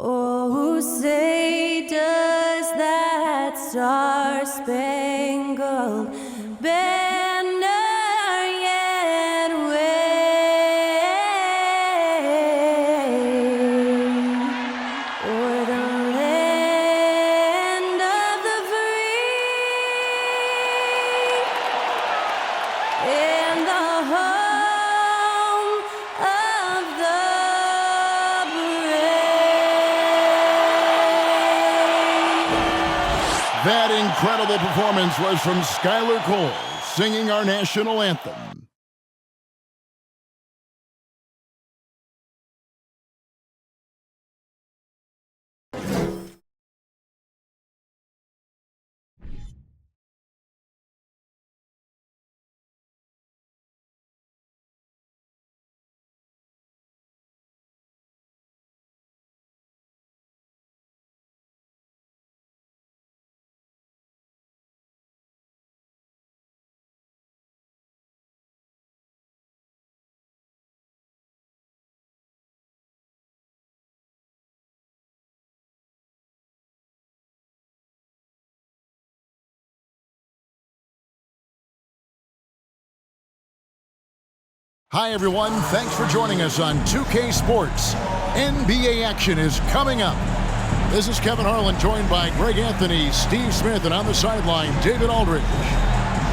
Oh, say does that star-spangled banner yet wave o'er the land of the free and the home of the brave. That incredible performance was from Skylar Cole, singing our national anthem. Hi, everyone. Thanks for joining us on 2K Sports. NBA action is coming up. This is Kevin Harlan, joined by Greg Anthony, Steve Smith, and on the sideline, David Aldridge.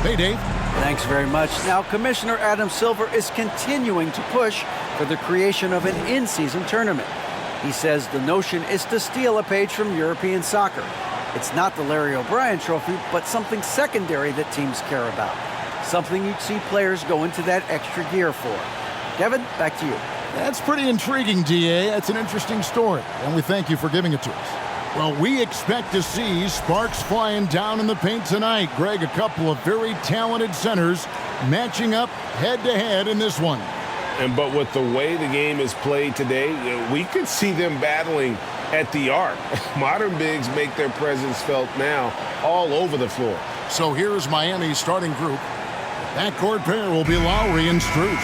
Hey, Dave. Thanks very much. Now, Commissioner Adam Silver is continuing to push for the creation of an in-season tournament. He says the notion is to steal a page from European soccer. It's not the Larry O'Brien Trophy, but something secondary that teams care about. Something you'd see players go into that extra gear for. Kevin, back to you. That's pretty intriguing, DA. That's an interesting story, and we thank you for giving it to us. Well, we expect to see sparks flying down in the paint tonight. Greg, a couple of very talented centers matching up head-to-head in this one. But with the way the game is played today, we could see them battling at the arc. Modern bigs make their presence felt now all over the floor. So here's Miami's starting group. Backcourt pair will be Lowry and Strus.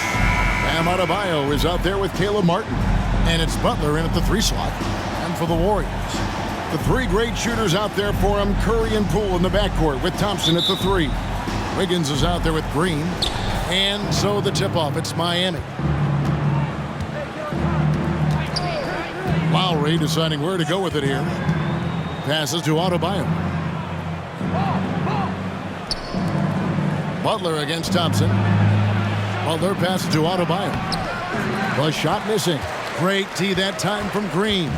Bam Adebayo is out there with Caleb Martin. And it's Butler in at the 3 slot. And for the Warriors, the 3 great shooters out there for him, Curry and Poole in the backcourt with Thompson at the 3. Wiggins is out there with Green. And so the tip-off, it's Miami. Lowry deciding where to go with it here. Passes to Adebayo. Butler against Thompson. Butler passes to Adebayo. The shot missing. Great tee that time from Green.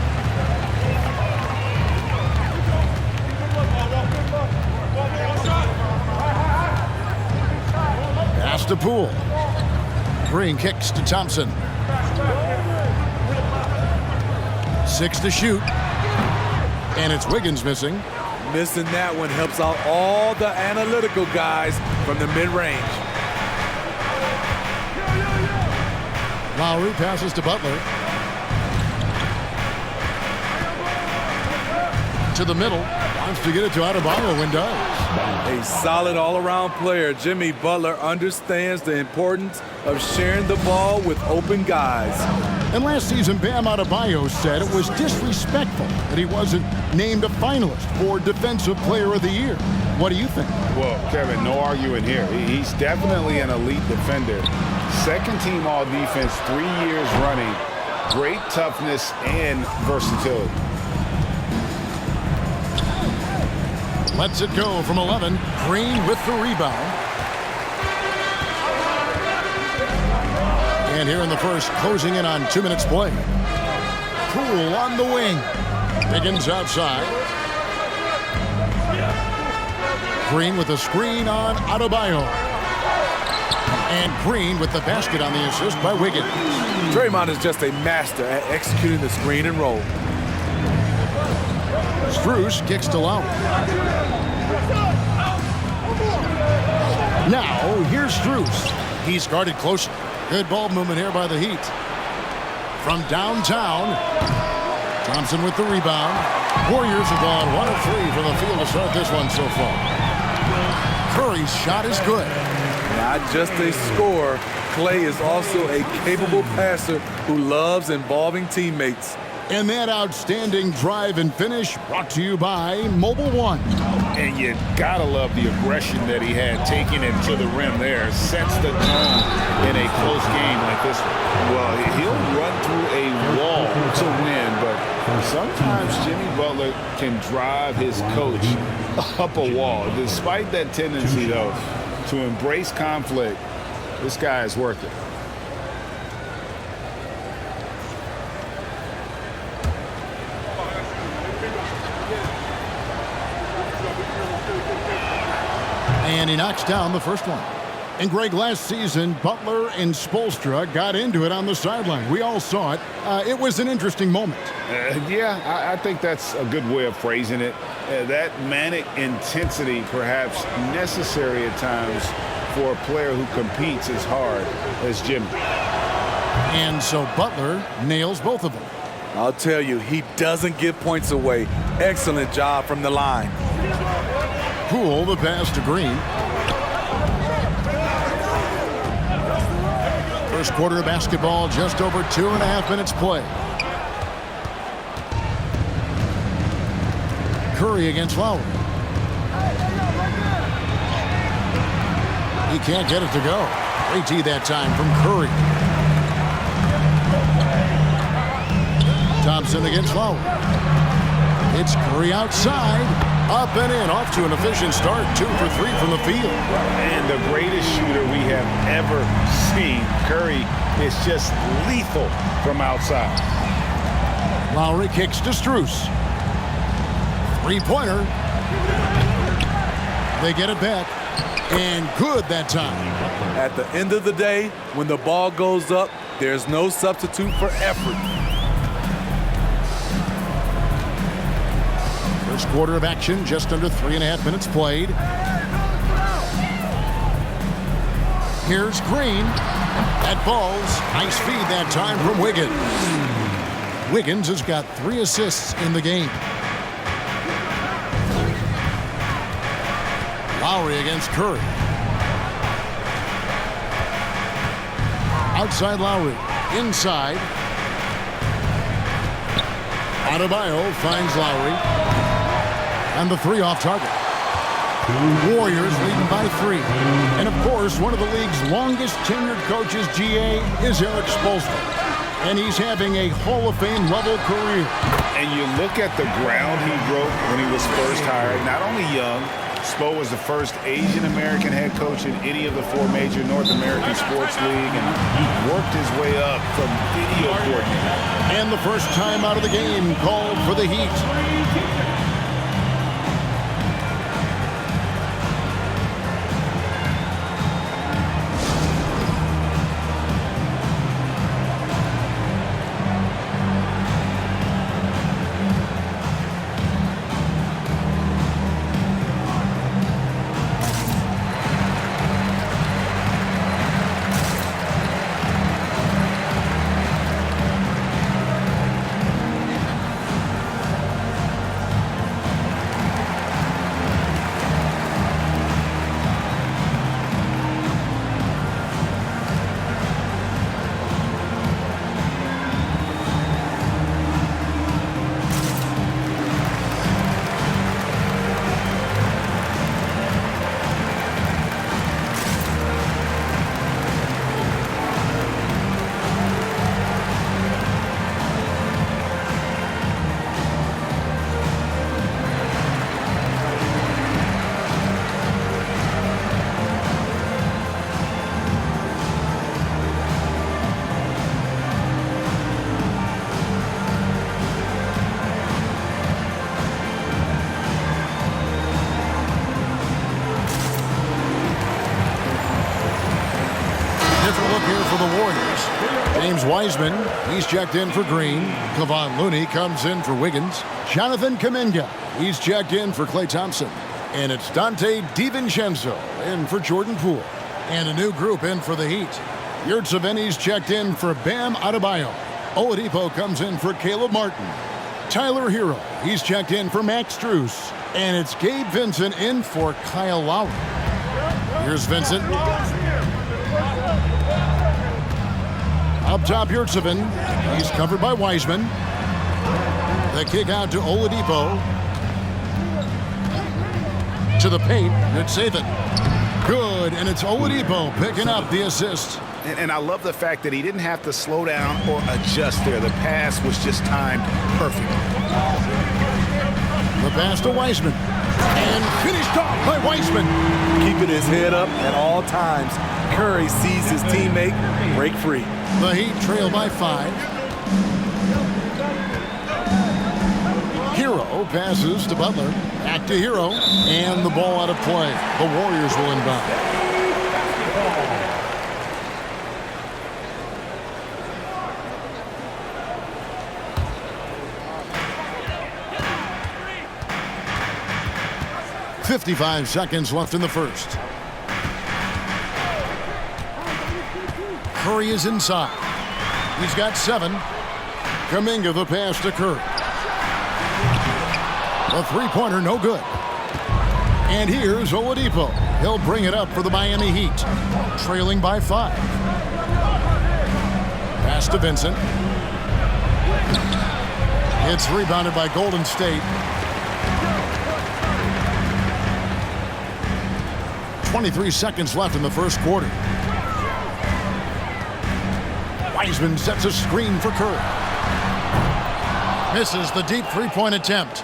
Pass to Poole. Green kicks to Thompson. 6 to shoot. And it's Wiggins missing. Missing that one helps out all the analytical guys from the mid-range. Lowry passes to Butler. To the middle. Wants to get it to Adebayo and does. A solid all-around player. Jimmy Butler understands the importance of sharing the ball with open guys. And last season, Bam Adebayo said it was disrespectful that he wasn't named a finalist for Defensive Player of the Year. What do you think? Well, Kevin, no arguing here. He's definitely an elite defender. Second team all defense, 3 years running. Great toughness and versatility. Lets it go from 11. Green with the rebound. And here in the first, closing in on 2 minutes play. Poole on the wing. Wiggins outside. Green with a screen on Adebayo. And Green with the basket on the assist by Wiggins. Draymond is just a master at executing the screen and roll. Strus kicks to Lowry. Now, here's Strus. He's guarded closely. Good ball movement here by the Heat. From downtown, Thompson with the rebound. Warriors have gone 1 of 3 from the field to start this one so far. Curry's shot is good. Not just a scorer, Klay is also a capable passer who loves involving teammates. And that outstanding drive and finish brought to you by Mobile One. And you gotta love the aggression that he had taking it to the rim there. Sets the tone in a close game like this one. Well, he'll run through a wall to win, but sometimes Jimmy Butler can drive his coach up a wall. Despite that tendency, though, to embrace conflict, this guy is worth it. And he knocks down the first one. And Greg, last season, Butler and Spoelstra got into it on the sideline. We all saw it. It was an interesting moment. Yeah, I think that's a good way of phrasing it. That manic intensity perhaps necessary at times for a player who competes as hard as Jimmy. And so Butler nails both of them. I'll tell you, he doesn't give points away. Excellent job from the line. Poole, the pass to Green. First quarter of basketball, just over 2.5 minutes play. Curry against Lowry. He can't get it to go. Great D that time from Curry. Thompson against Lowry. It's Curry outside. Up and in, off to an efficient start. 2 for 3 from the field. And the greatest shooter we have ever seen. Curry is just lethal from outside. Lowry kicks to Strus. Three-pointer. They get it back. And good that time. At the end of the day, when the ball goes up, there's no substitute for effort. First quarter of action, just under 3.5 minutes played. Here's Green. That falls. Nice feed that time from Wiggins. Wiggins has got 3 assists in the game. Lowry against Curry. Outside Lowry. Inside. Adebayo finds Lowry. And the 3 off target. Warriors leading by 3. And of course, one of the league's longest tenured coaches, GA, is Eric Spoelstra. And he's having a Hall of Fame level career. And you look at the ground he broke when he was first hired. Not only young, Spo was the first Asian American head coach in any of the 4 major North American sports league, and he worked his way up from video coordinator. And the first time out of the game called for the Heat. For the Warriors. James Wiseman, he's checked in for Green. Kevon Looney comes in for Wiggins. Jonathan Kuminga, he's checked in for Klay Thompson. And it's Dante DiVincenzo in for Jordan Poole. And a new group in for the Heat. Yurtseven's checked in for Bam Adebayo. Oladipo comes in for Caleb Martin. Tyler Hero, he's checked in for Max Strus. And it's Gabe Vincent in for Kyle Lowry. Here's Vincent. Up top, Yurtseven. He's covered by Wiseman. The kick out to Oladipo. To the paint. It's Saban. Good, and it's Oladipo picking up the assist. And I love the fact that he didn't have to slow down or adjust there. The pass was just timed perfect. The pass to Wiseman. And finished off by Wiseman. Keeping his head up at all times. Curry sees his teammate break free. The Heat trail by 5. Hero passes to Butler. Back to Hero. And the ball out of play. The Warriors will inbound. .55 seconds left in the first. Curry is inside. He's got 7. Kuminga the pass to Curry. The three-pointer no good. And here's Oladipo. He'll bring it up for the Miami Heat. Trailing by 5. Pass to Vincent. It's rebounded by Golden State. 23 seconds left in the first quarter. Wiseman sets a screen for Curry. Misses the deep three-point attempt.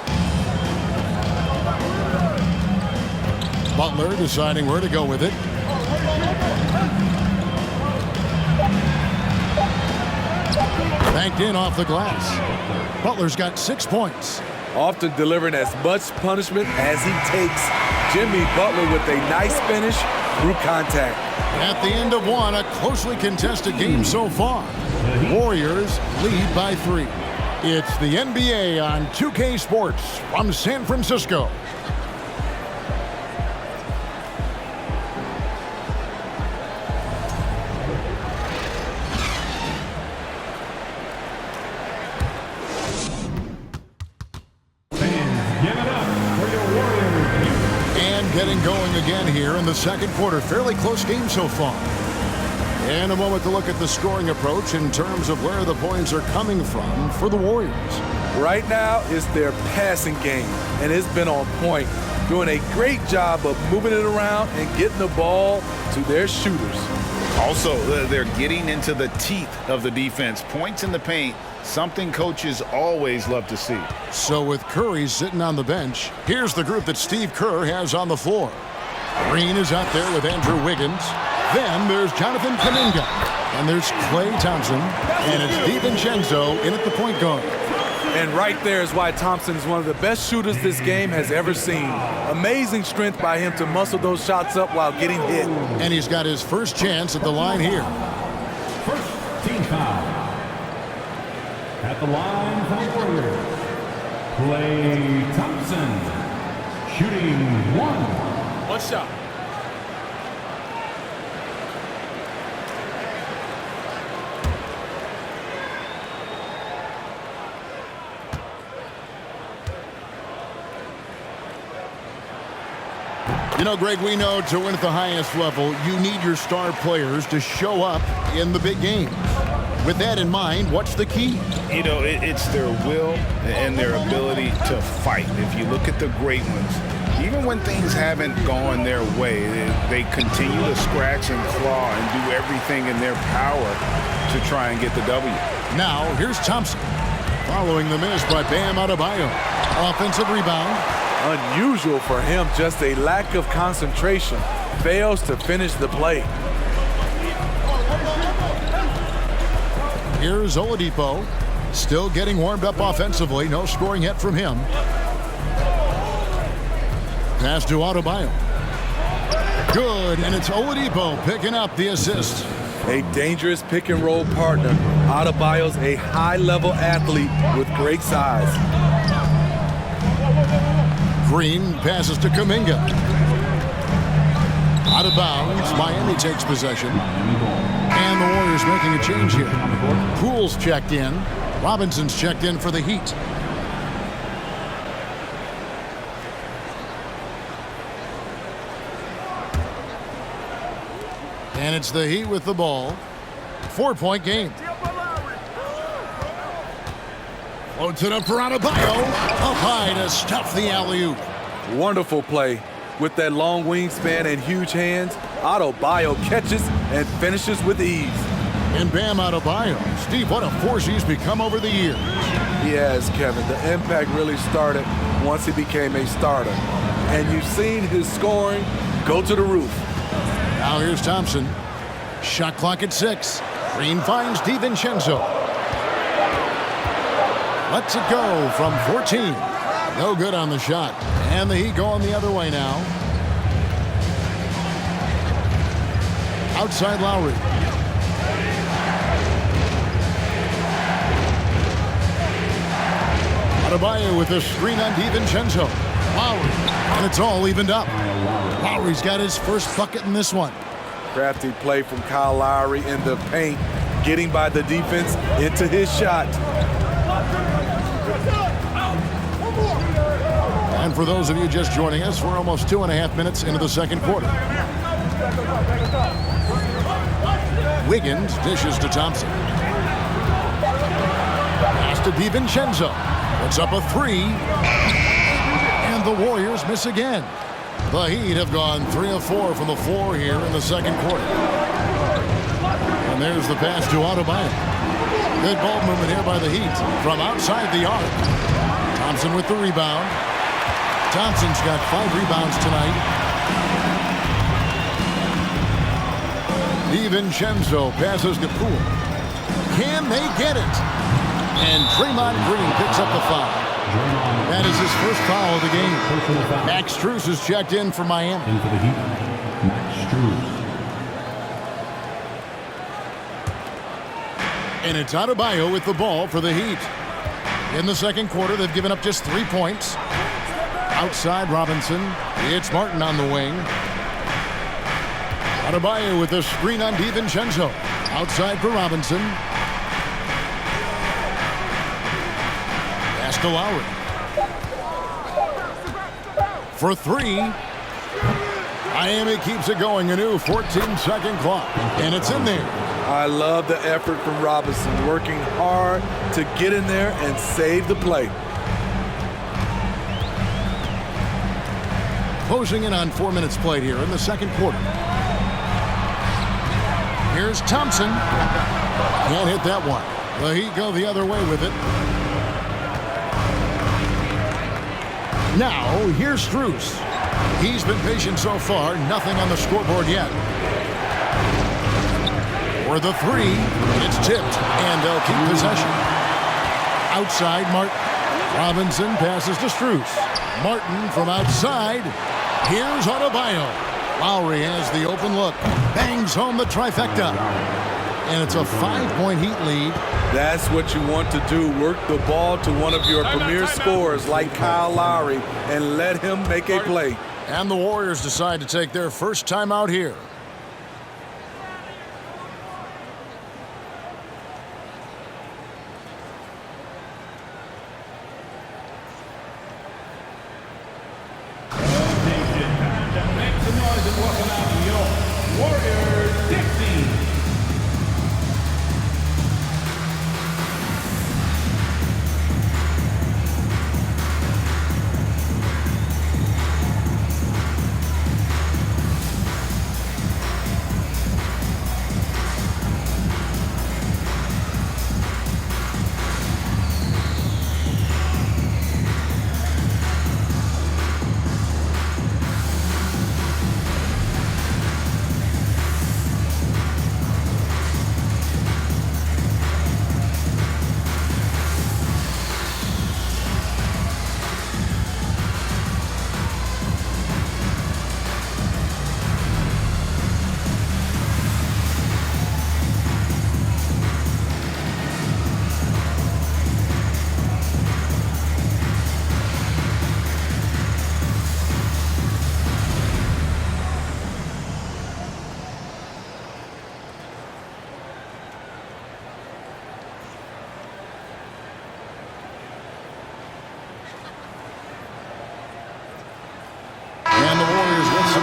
Butler deciding where to go with it. Banked in off the glass. Butler's got 6 points. Often delivering as much punishment as he takes. Jimmy Butler with a nice finish through contact. At the end of one, a closely contested game so far. Warriors lead by 3. It's the NBA on 2K Sports from San Francisco. Getting going again here in the second quarter. Fairly close game so far. And a moment to look at the scoring approach in terms of where the points are coming from for the Warriors. Right now, it's their passing game, and it's been on point. Doing a great job of moving it around and getting the ball to their shooters. Also, they're getting into the teeth of the defense. Points in the paint, something coaches always love to see. So with Curry sitting on the bench, here's the group that Steve Kerr has on the floor. Green is out there with Andrew Wiggins. Then there's Jonathan Kuminga. And there's Klay Thompson. And it's DiVincenzo in at the point guard. And right there is why Thompson is one of the best shooters this game has ever seen. Amazing strength by him to muscle those shots up while getting hit. And he's got his first chance at the line here. First team foul. At the line for the Warriors, Klay Thompson, shooting 1. One shot. You know, Greg, we know to win at the highest level, you need your star players to show up in the big games. With that in mind, what's the key? You know, it's their will and their ability to fight. If you look at the great ones, even when things haven't gone their way, they continue to scratch and claw and do everything in their power to try and get the W. Now, here's Thompson. Following the miss by Bam Adebayo. Offensive rebound. Unusual for him, just a lack of concentration. Fails to finish the play. Here's Oladipo. Still getting warmed up offensively. No scoring yet from him. Pass to Adebayo. Good, and it's Oladipo picking up the assist. A dangerous pick and roll partner. Adebayo's a high-level athlete with great size. Green passes to Kuminga. Out of bounds. Miami takes possession. And the Warriors making a change here. Poole's checked in. Robinson's checked in for the Heat. And it's the Heat with the ball. 4-point game. Floats it up for Adebayo. Up high to stuff the alley-oop. Wonderful play. With that long wingspan and huge hands, Adebayo catches and finishes with ease. And Bam Adebayo. Steve, what a force he's become over the years. He has, Kevin. The impact really started once he became a starter. And you've seen his scoring go to the roof. Now here's Thompson. Shot clock at 6. Green finds DiVincenzo. Lets it go from 14. No good on the shot. And the Heat going the other way now. Outside Lowry. Adebayo with a screen on DiVincenzo. Lowry. And it's all evened up. Lowry's got his first bucket in this one. Crafty play from Kyle Lowry in the paint, getting by the defense into his shot. And for those of you just joining us, we're almost 2.5 minutes into the second quarter. Wiggins dishes to Thompson. Pass to DiVincenzo. Puts up a 3. And the Warriors miss again. The Heat have gone 3 of 4 from the floor here in the second quarter. And there's the pass to Adebayo. Good ball movement here by the Heat from outside the arc. Thompson with the rebound. Thompson's got 5 rebounds tonight. DiVincenzo passes to Poole. Can they get it? And Draymond Green picks up the foul. That is his first foul of the game. Max Strus is checked in for Miami. In for the Heat, Max Strus. And it's Adebayo with the ball for the Heat. In the second quarter, they've given up just 3 points. Outside Robinson. It's Martin on the wing. Adebayo with a screen on DiVincenzo. Outside for Robinson. Pass to Lowry. For 3. Miami keeps it going. A new 14-second clock. And it's in there. I love the effort from Robinson, working hard to get in there and save the play. Closing in on 4 minutes played here in the second quarter. Here's Thompson. Can't hit that one. The Heat go the other way with it. Now, here's Strus. He's been patient so far. Nothing on the scoreboard yet. For the 3, it's tipped, and they'll keep possession. Outside, Martin. Robinson passes to Strus. Martin from outside. Here's Adebayo. Lowry has the open look. Bangs home the trifecta. And it's a 5-point Heat lead. That's what you want to do. Work the ball to one of your premier scorers like Kyle Lowry and let him make a play. And the Warriors decide to take their first time out here. Make some noise and welcome out your Warriors 16.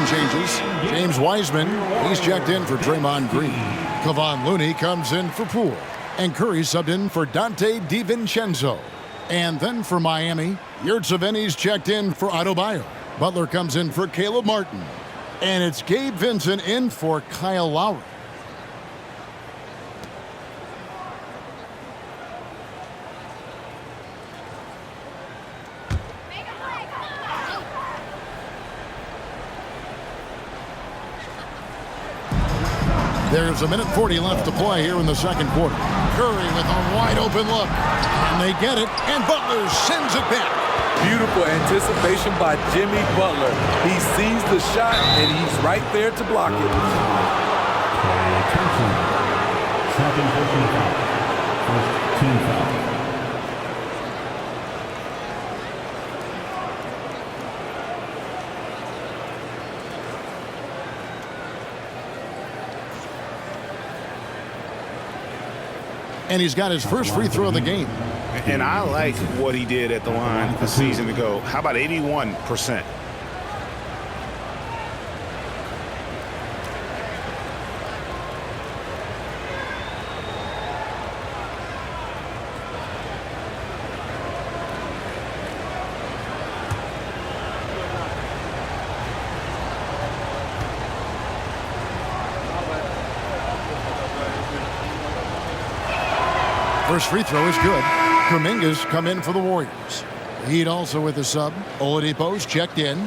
Changes. James Wiseman, he's checked in for Draymond Green. Kevon Looney comes in for Poole. And Curry subbed in for Dante DiVincenzo. And then for Miami, Yurtseven's checked in for Adebayo. Butler comes in for Caleb Martin. And it's Gabe Vincent in for Kyle Lowry. There's a minute 40 left to play here in the second quarter. Curry with a wide open look. And they get it, and Butler sends it back. Beautiful anticipation by Jimmy Butler. He sees the shot, and he's right there to block it. Second personal foul. First team foul. And he's got his first free throw of the game. And I like what he did at the line a season ago. How about 81%? First free throw is good. Kuminga's come in for the Warriors. Heat also with the sub. Oladipo's checked in.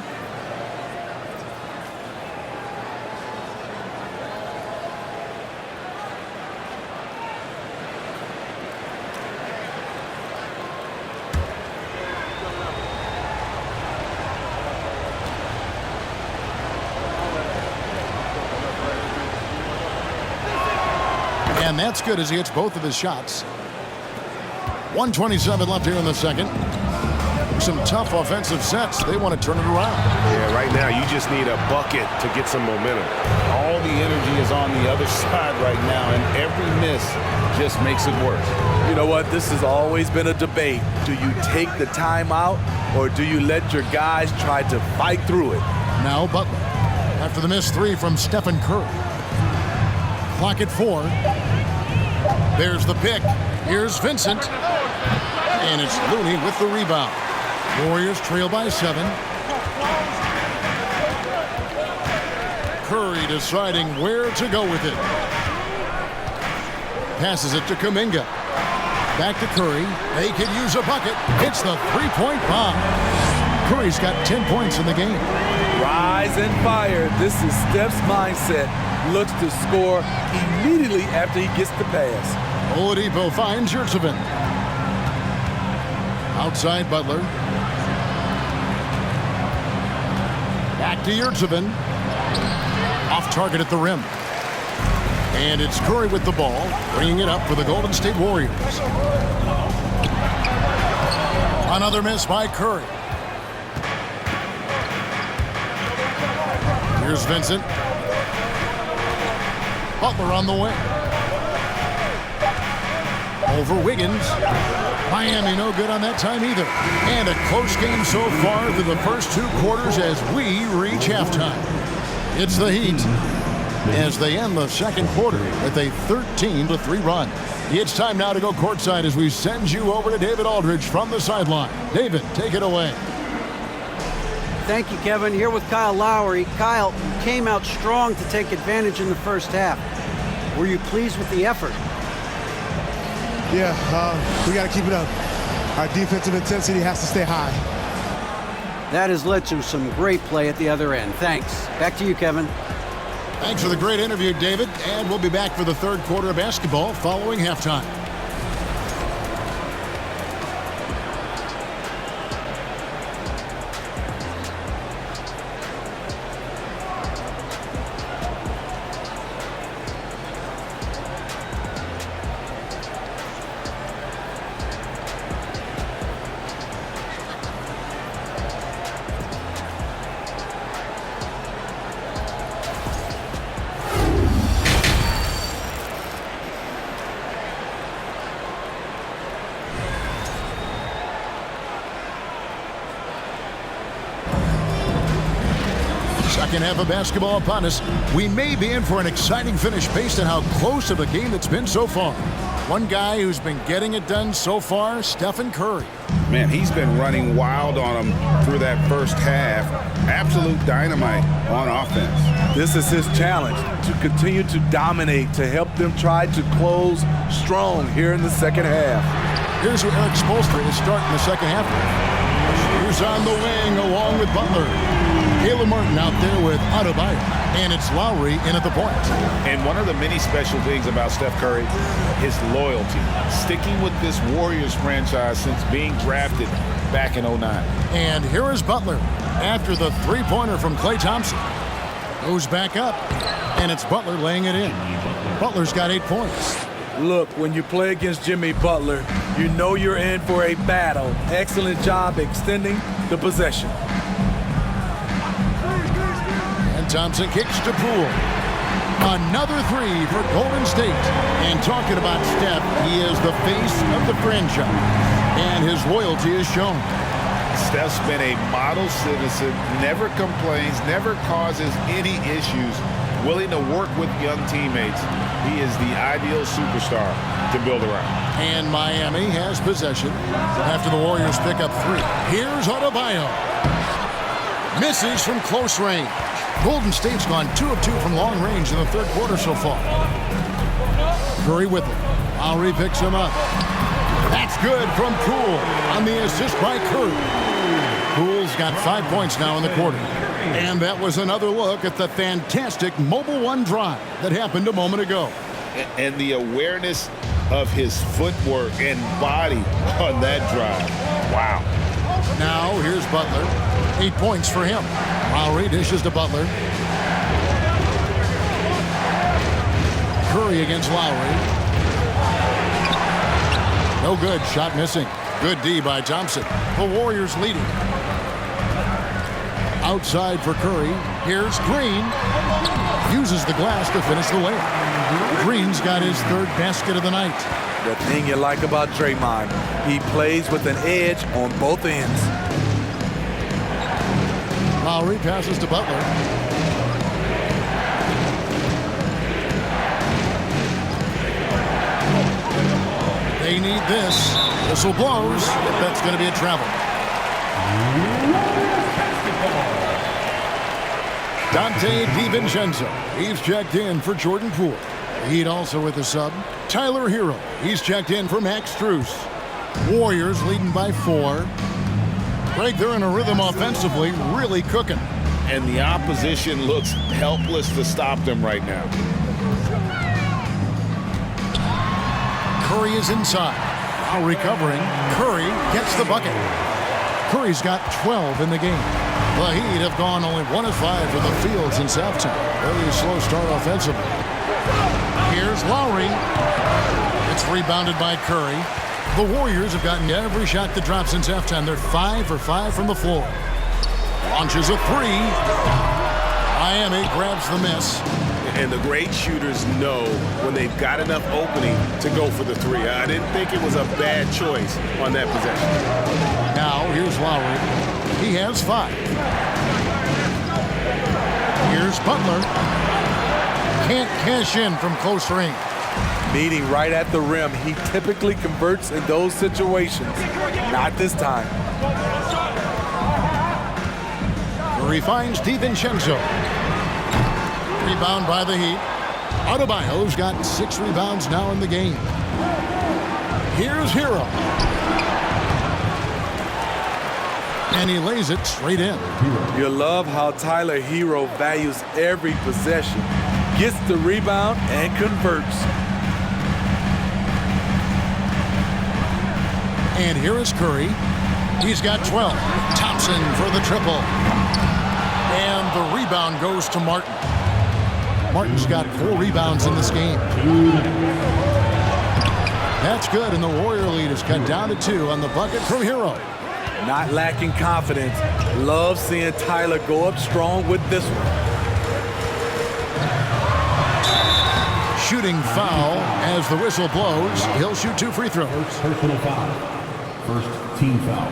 And that's good as he hits both of his shots. 1:27 left here in the second. Some tough offensive sets. They want to turn it around. Yeah, right now you just need a bucket to get some momentum. All the energy is on the other side right now, and every miss just makes it worse. You know what? This has always been a debate. Do you take the timeout, or do you let your guys try to fight through it? Now Butler. After the missed three from Stephen Curry. Clock at 4. There's the pick. Here's Vincent. And it's Looney with the rebound. Warriors trail by 7. Curry deciding where to go with it. Passes it to Kuminga. Back to Curry. They could use a bucket. Hits the three-point bomb. Curry's got 10 points in the game. Rise and fire. This is Steph's mindset. Looks to score immediately after he gets the pass. Oladipo finds Yurtseven. Outside Butler. Back to Yurtseven. Off target at the rim. And it's Curry with the ball, bringing it up for the Golden State Warriors. Another miss by Curry. Here's Vincent. Butler on the way. Over Wiggins. Miami no good on that time either. And a close game so far through the first 2 quarters as we reach halftime. It's the Heat as they end the second quarter with a 13-3 run. It's time now to go courtside as we send you over to David Aldridge from the sideline. David, take it away. Thank you, Kevin. Here with Kyle Lowry. Kyle came out strong to take advantage in the first half. Were you pleased with the effort? Yeah, we got to keep it up. Our defensive intensity has to stay high. That has led to some great play at the other end. Thanks. Back to you, Kevin. Thanks for the great interview, David. And we'll be back for the third quarter of basketball following halftime. Second half of basketball upon us. We may be in for an exciting finish based on how close of a game it's been so far. One guy who's been getting it done so far, Stephen Curry. Man, he's been running wild on him through that first half. Absolute dynamite on offense. This is his challenge, to continue to dominate, to help them try to close strong here in the second half. Here's where Eric Spoelstra is starting the second half. Here's on the wing along with Butler. Caleb Martin out there with Adebayo. And it's Lowry in at the point. And one of the many special things about Steph Curry, his loyalty. Sticking with this Warriors franchise since being drafted back in 09. And here is Butler after the three-pointer from Klay Thompson. Goes back up, and it's Butler laying it in. Butler's got 8 points. Look, when you play against Jimmy Butler, you know you're in for a battle. Excellent job extending the possession. And Thompson kicks to Poole. Another three for Golden State. And talking about Steph, he is the face of the franchise. And his loyalty is shown. Steph's been a model citizen, never complains, never causes any issues, willing to work with young teammates. He is the ideal superstar to build around. And Miami has possession after the Warriors pick up three. Here's Adebayo. Misses from close range. Golden State's gone 2 of 2 from long range in the third quarter so far. Curry with it. Lowry picks him up. That's good from Poole on the assist by Curry. Poole's got 5 points now in the quarter. And that was another look at the fantastic Mobile One drive that happened a moment ago. And the awareness of his footwork and body on that drive. Wow. Now here's Butler. 8 points for him. Lowry dishes to Butler. Curry against Lowry. No good. Shot missing. Good D by Thompson. The Warriors leading. Outside for Curry. Here's Green. Uses the glass to finish the layup. Green's got his third basket of the night. The thing you like about Draymond, he plays with an edge on both ends. Lowry passes to Butler. They need this. Whistle blows. That's going to be a travel. Dante DiVincenzo. He's checked in for Jordan Poole. Heat also with the sub. Tyler Hero. He's checked in for Max Strus. Warriors leading by 4. Greg, they're in a rhythm offensively, really cooking. And the opposition looks helpless to stop them right now. Curry is inside. Now recovering. Curry gets the bucket. Curry's got 12 in the game. The Heat have gone only 1 of 5 from the field since halftime. Very slow start offensively. Here's Lowry. It's rebounded by Curry. The Warriors have gotten every shot that dropped since halftime. They're 5 for 5 from the floor. Launches a three. Miami grabs the miss. And the great shooters know when they've got enough opening to go for the three. I didn't think it was a bad choice on that possession. Now, here's Lowry. He has 5. Here's Butler. Can't cash in from close range. Meeting right at the rim, he typically converts in those situations. Not this time. Curry finds DiVincenzo. Rebound by the Heat. Adebayo's got 6 rebounds now in the game. Here's Hero. And he lays it straight in. You love how Tyler Hero values every possession. Gets the rebound and converts. And here is Curry. He's got 12. Thompson for the triple. And the rebound goes to Martin. Martin's got 4 rebounds in this game. That's good, and the Warrior lead is cut down to 2 on the bucket from Hero. Not lacking confidence. Love seeing Tyler go up strong with this one. Shooting foul as the whistle blows. He'll shoot 2 free throws. Personal foul. First team foul.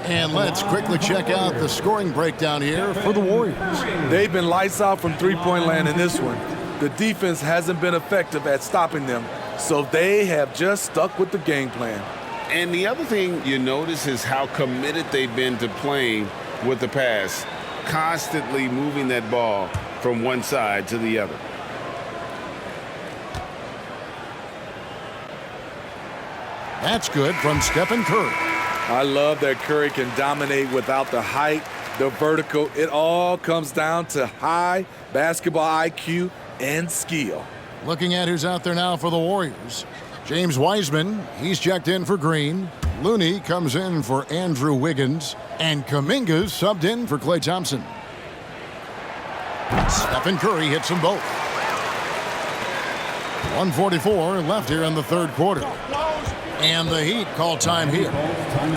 And let's quickly check out the scoring breakdown here for the Warriors. They've been lights out from three-point land in this one. The defense hasn't been effective at stopping them. So they have just stuck with the game plan. And the other thing you notice is how committed they've been to playing with the pass, constantly moving that ball from one side to the other. That's good from Stephen Curry. I love that Curry can dominate without the height, the vertical. It all comes down to high basketball IQ and skill. Looking at who's out there now for the Warriors. James Wiseman, he's checked in for Green. Looney comes in for Andrew Wiggins. And Kuminga's subbed in for Klay Thompson. Stephen Curry hits them both. 1:44 left here in the third quarter. And the Heat call time here.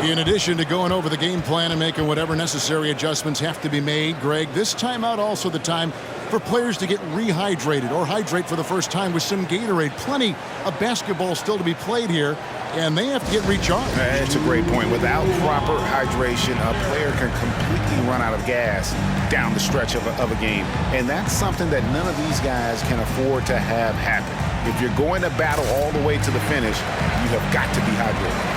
In addition to going over the game plan and making whatever necessary adjustments have to be made, Greg, this timeout also the time for players to get rehydrated or hydrate for the first time with some Gatorade. Plenty of basketball still to be played here, and they have to get recharged. That's a great point. Without proper hydration, a player can completely run out of gas down the stretch of a game. And that's something that none of these guys can afford to have happen. If you're going to battle all the way to the finish, you have got to be hydrated.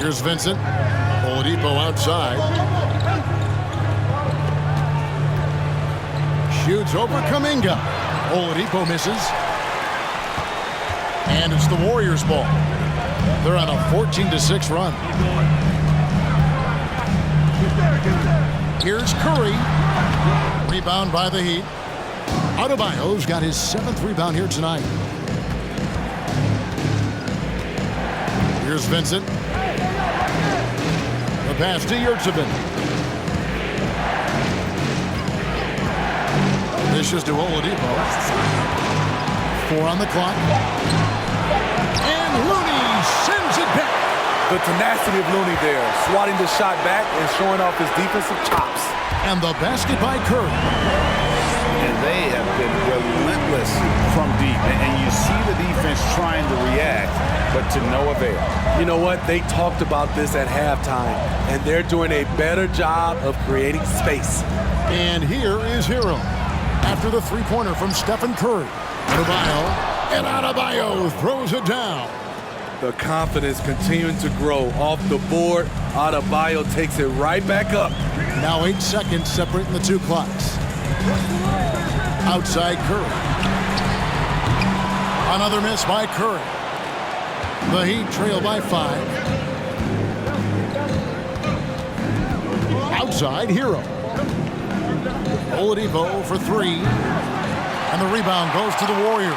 Here's Vincent. Oladipo outside. Shoots over Kuminga. Oladipo misses. And it's the Warriors' ball. They're on a 14-6 run. Here's Curry. Rebound by the Heat. Adebayo's got his 7th rebound here tonight. Here's Vincent. The pass to Yurtseven. This is to Oladipo. 4 on the clock. And Looney sends it back. The tenacity of Looney there, swatting the shot back and showing off his defensive chops. And the basket by Curry. And they have been relentless from deep. And you see the defense trying to react, but to no avail. You know what? They talked about this at halftime, and they're doing a better job of creating space. And here is Hero. After the three-pointer from Stephen Curry. Adebayo. And Adebayo throws it down. The confidence continuing to grow off the board. Adebayo takes it right back up. Now 8 seconds separating the two clocks. Outside Curry. Another miss by Curry. The Heat trail by 5. Outside Hero. Oladipo for 3. And the rebound goes to the Warriors.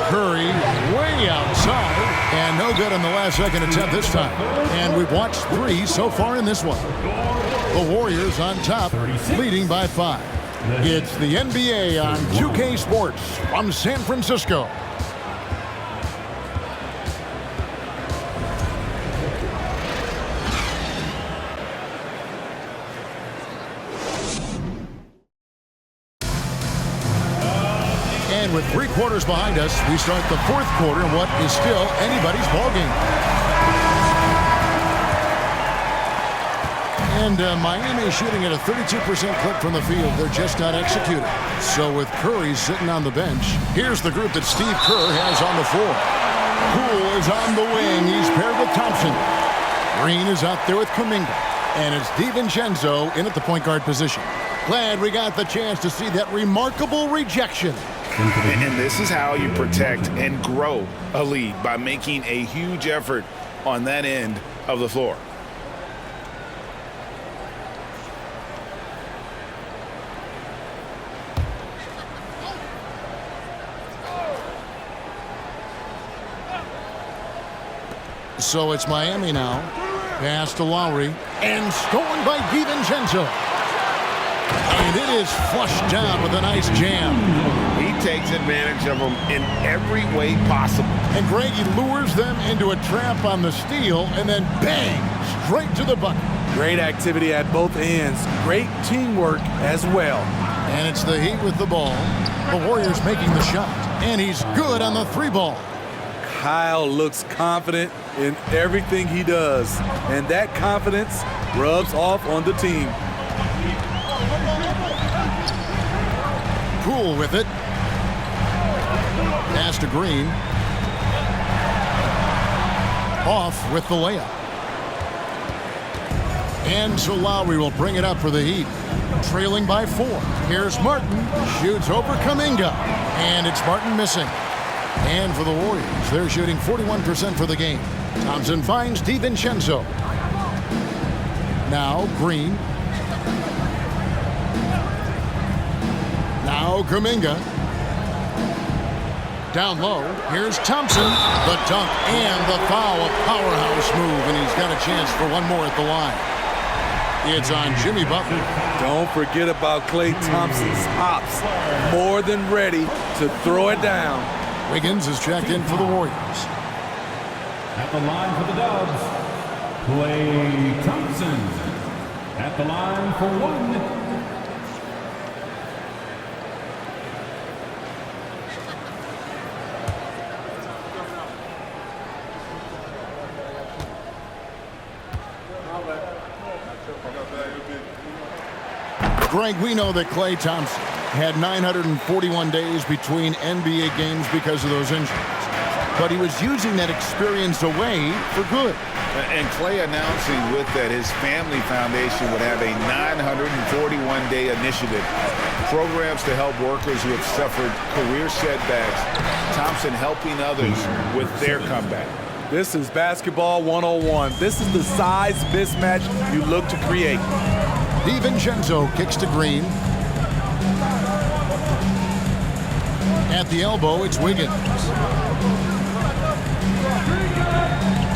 Curry way outside. And no good on the last second attempt this time. And we've watched 3 so far in this one. The Warriors on top, leading by 5. It's the NBA on 2K Sports from San Francisco. And with 3 quarters behind us, we start the 4th quarter in what is still anybody's ballgame. And Miami shooting at a 32% clip from the field. They're just not executing. So with Curry sitting on the bench, here's the group that Steve Kerr has on the floor. Poole is on the wing. He's paired with Thompson. Green is out there with Kuminga. And it's DiVincenzo in at the point guard position. Glad we got the chance to see that remarkable rejection. And this is how you protect and grow a lead, by making a huge effort on that end of the floor. So it's Miami now. Pass to Lowry. And stolen by DiVincenzo. And it is flushed down with a nice jam. He takes advantage of them in every way possible. And Greg, he lures them into a trap on the steal, and then bang, straight to the bucket. Great activity at both ends. Great teamwork as well. And it's the Heat with the ball. The Warriors making the shot. And he's good on the 3-ball. Kyle looks confident in everything he does, and that confidence rubs off on the team. Poole with it. Pass to Green. Off with the layup. And so Lowry will bring it up for the Heat. Trailing by 4. Here's Martin. Shoots over Kuminga. And it's Martin missing. And for the Warriors, they're shooting 41% for the game. Thompson finds DiVincenzo. Now Green. Now Kuminga. Down low. Here's Thompson. The dunk and the foul. A powerhouse move. And he's got a chance for one more at the line. It's on Jimmy Butler. Don't forget about Klay Thompson's hops. More than ready to throw it down. Wiggins is checked in for the Warriors. At the line for the Dubs, Klay Thompson. At the line for 1. Greg, we know that Klay Thompson had 941 days between NBA games because of those injuries. But he was using that experience away for good. And Klay announcing with that his family foundation would have a 941-day initiative. Programs to help workers who have suffered career setbacks. Thompson helping others with their comeback. This is basketball 101. This is the size mismatch you look to create. DiVincenzo kicks to Green. At the elbow, it's Wiggins.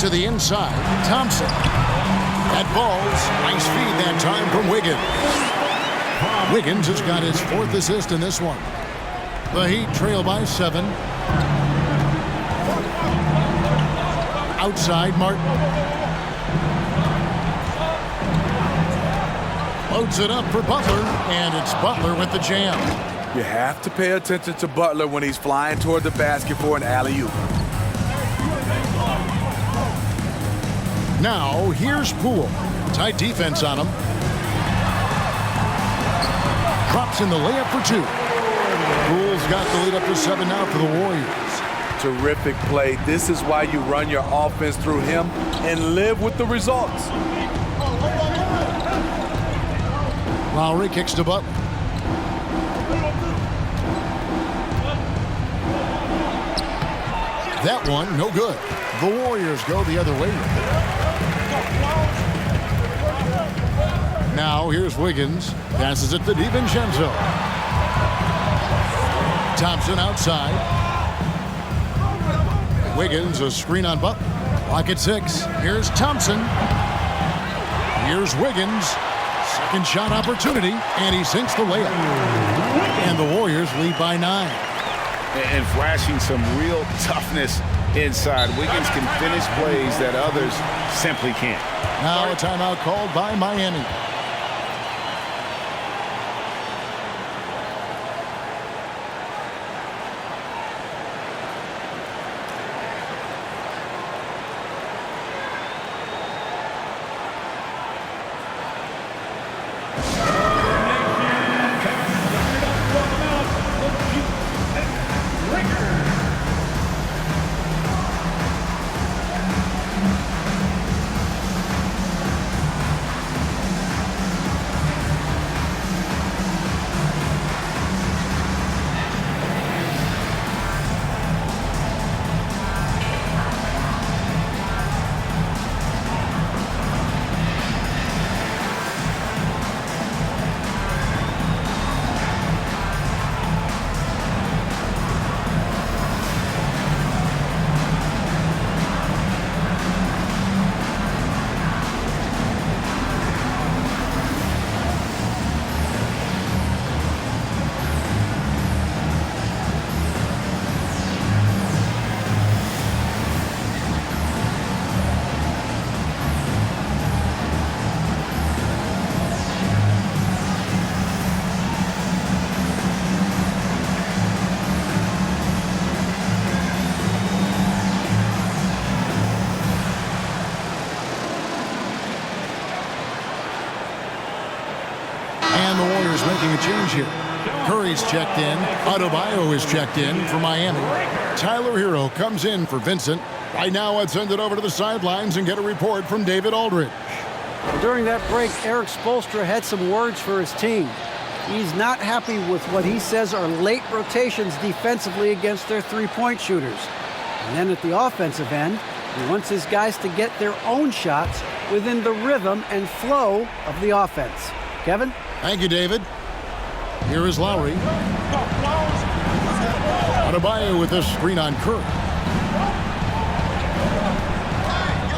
To the inside, Thompson. That ball's nice feed that time from Wiggins. Wiggins has got his 4th assist in this one. The Heat trail by 7. Outside, Martin. Loads it up for Butler, and it's Butler with the jam. You have to pay attention to Butler when he's flying toward the basket for an alley-oop. Now, here's Poole. Tight defense on him. Drops in the layup for 2. Poole's got the lead up to 7 now for the Warriors. Terrific play. This is why you run your offense through him and live with the results. Lowry kicks to Butler. That one, no good. The Warriors go the other way. Now, here's Wiggins. Passes it to DiVincenzo. Thompson outside. Wiggins, a screen on Butler. Clock at 6. Here's Thompson. Here's Wiggins. Second shot opportunity, and he sinks the layup. And the Warriors lead by 9. And flashing some real toughness inside. Wiggins can finish plays that others simply can't. Now a timeout called by Miami. making a change here. Curry's checked in. Adebayo is checked in for Miami. Tyler Hero comes in for Vincent. Right now, I'd send it over to the sidelines and get a report from David Aldridge. During that break, Eric Spoelstra had some words for his team. He's not happy with what he says are late rotations defensively against their three-point shooters. And then at the offensive end, he wants his guys to get their own shots within the rhythm and flow of the offense. Kevin? Thank you, David. Here is Lowry. Adebayo with a screen on Curry.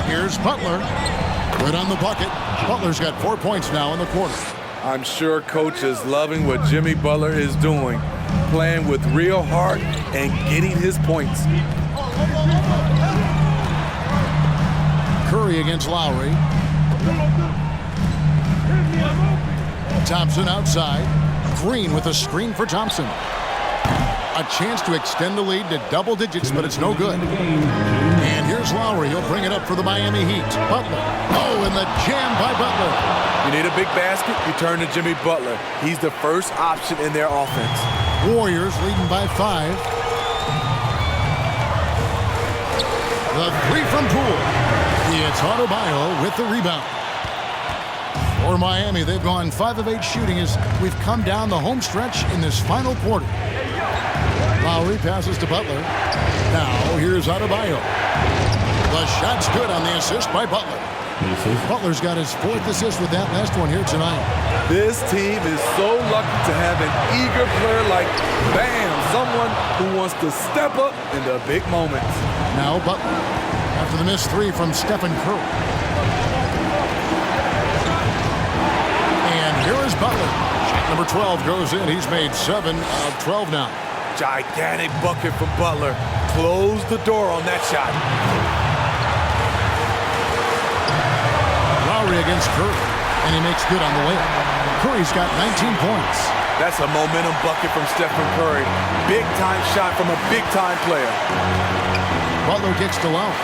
Here's Butler. Good on the bucket. Butler's got 4 points now in the quarter. I'm sure coach is loving what Jimmy Butler is doing, playing with real heart and getting his points. Curry against Lowry. Thompson outside. Green with a screen for Thompson. A chance to extend the lead to double digits, but it's no good. And here's Lowry. He'll bring it up for the Miami Heat. Butler. Oh, and the jam by Butler. You need a big basket, you turn to Jimmy Butler. He's the first option in their offense. Warriors leading by 5. The three from Poole. It's Adebayo with the rebound. For Miami, they've gone 5 of 8 shooting as we've come down the home stretch in this final quarter. Lowry passes to Butler. Now here's Adebayo. The shot's good on the assist by Butler. Butler's got his 4th assist with that last one here tonight. This team is so lucky to have an eager player like Bam, someone who wants to step up in the big moments. Now Butler after the missed 3 from Stephen Curry. And here is Butler. Shot number 12 goes in. He's made 7 of 12 now. Gigantic bucket from Butler. Close the door on that shot. Lowry against Curry, and he makes good on the layup. Curry's got 19 points. That's a momentum bucket from Stephen Curry. Big-time shot from a big-time player. Butler kicks to Lowry.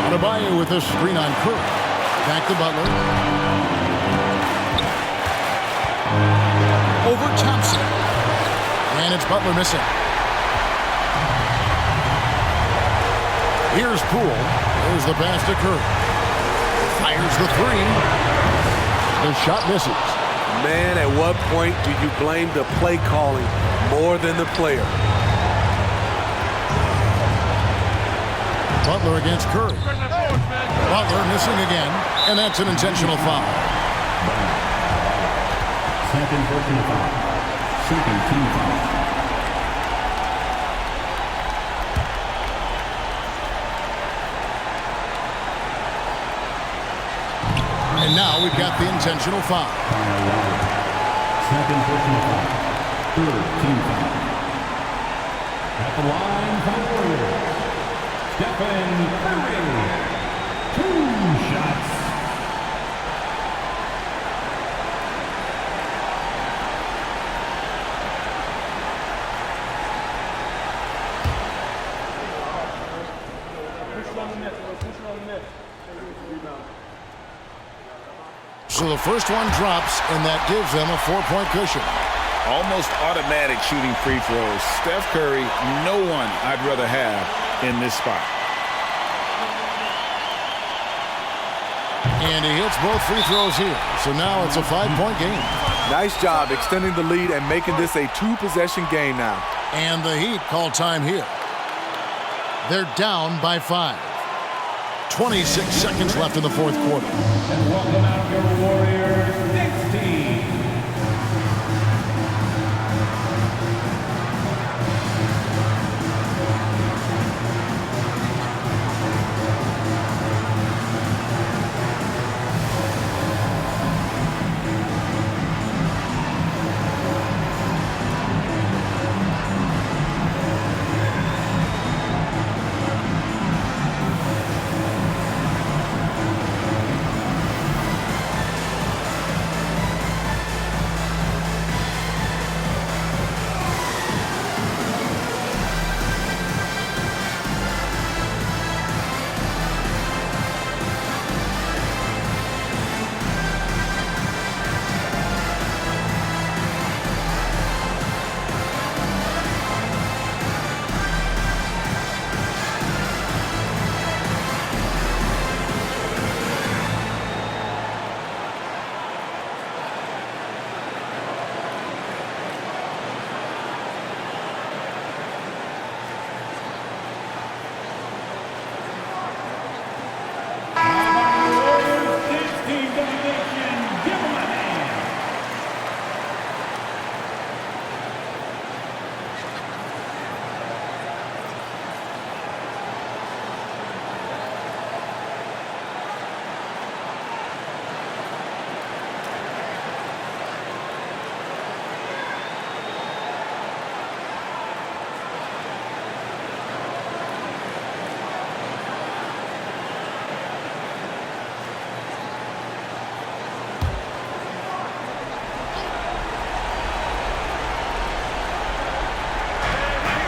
Adebayo with a screen on Curry. Back to Butler. Over Thompson. And it's Butler missing. Here's Poole. There's the pass to Curry. Fires the 3. The shot misses. Man, at what point do you blame the play calling more than the player? Butler against Curry. Butler missing again, and that's an intentional foul. Second personal foul. Second team foul. And now we've got the intentional foul. Second personal foul. Third team foul. At the line for the Warriors, Stephen Curry. 2 shots. So the first one drops, and that gives them a 4-point cushion. Almost automatic shooting free throws. Steph Curry, no one I'd rather have in this spot. And he hits both free throws here. So now it's a 5-point game. Nice job extending the lead and making this a 2-possession game now. And the Heat call time here. They're down by 5. 26 seconds left in the 4th quarter. And welcome out your Warriors next team.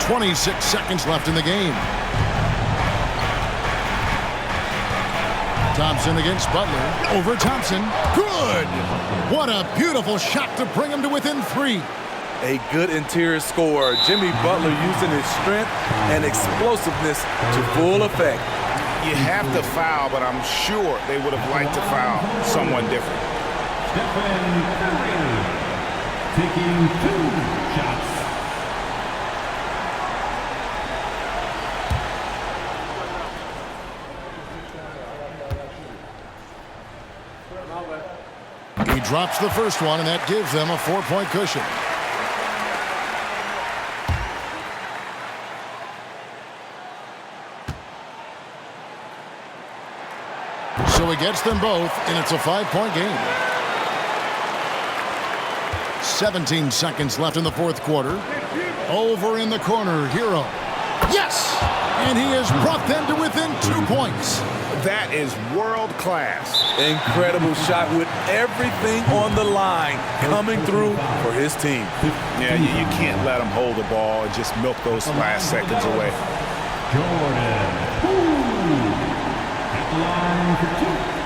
26 seconds left in the game. Thompson against Butler. Over Thompson. Good! What a beautiful shot to bring him to within 3. A good interior scorer. Jimmy Butler using his strength and explosiveness to full effect. You have to foul, but I'm sure they would have liked to foul someone different. Stephen Curry taking 2 shots. He drops the first one, and that gives them a 4-point cushion. So he gets them both, and it's a 5-point game. 17 seconds left in the fourth quarter. Over in the corner, Hero. Yes! And he has brought them to within 2 points. That is world class. Incredible shot with everything on the line coming through for his team. Yeah, you can't let him hold the ball and just milk those last seconds away. Jordan Poole at the line for 2.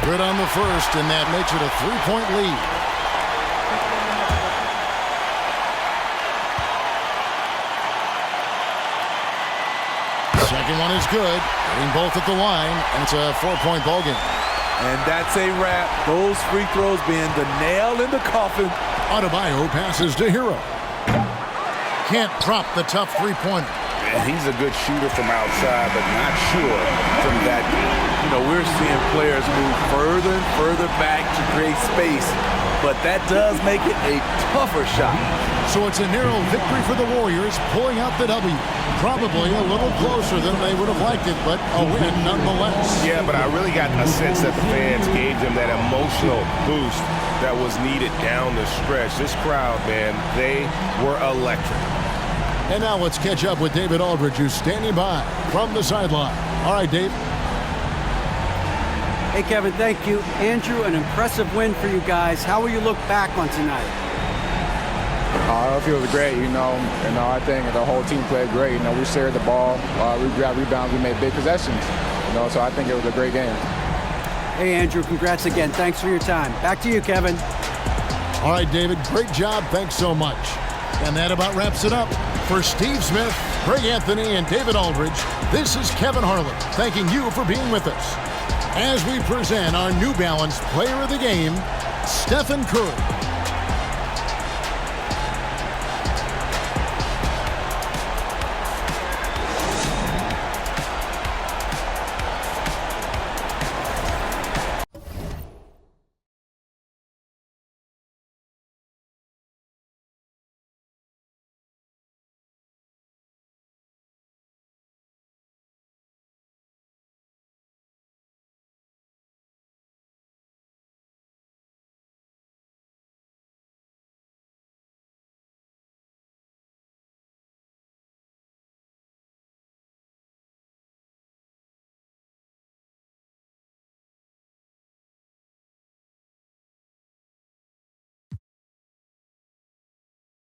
Good on the first, and that makes it a 3-point lead. Second one is good. Hitting both at the line, and it's a 4-point ball game. And that's a wrap. Those free throws being the nail in the coffin. Adebayo passes to Hero. Can't drop the tough three-pointer. And he's a good shooter from outside, but not sure from that deep. You know, we're seeing players move further and further back to create space, but that does make it a tougher shot. So it's a narrow victory for the Warriors, pulling out the W. Probably a little closer than they would have liked it, but a win nonetheless. Yeah, but I really got a sense that the fans gave them that emotional boost that was needed down the stretch. This crowd, man, they were electric. And now let's catch up with David Aldridge, who's standing by from the sideline. All right, Dave. Hey, Kevin, thank you. Andrew, an impressive win for you guys. How will you look back on tonight? It feels great, I think the whole team played great. We shared the ball, we grabbed rebounds, we made big possessions. So I think it was a great game. Hey, Andrew, congrats again. Thanks for your time. Back to you, Kevin. All right, David, great job. Thanks so much. And that about wraps it up. For Steve Smith, Greg Anthony, and David Aldridge, this is Kevin Harlan thanking you for being with us as we present our New Balance Player of the Game, Stephen Curry.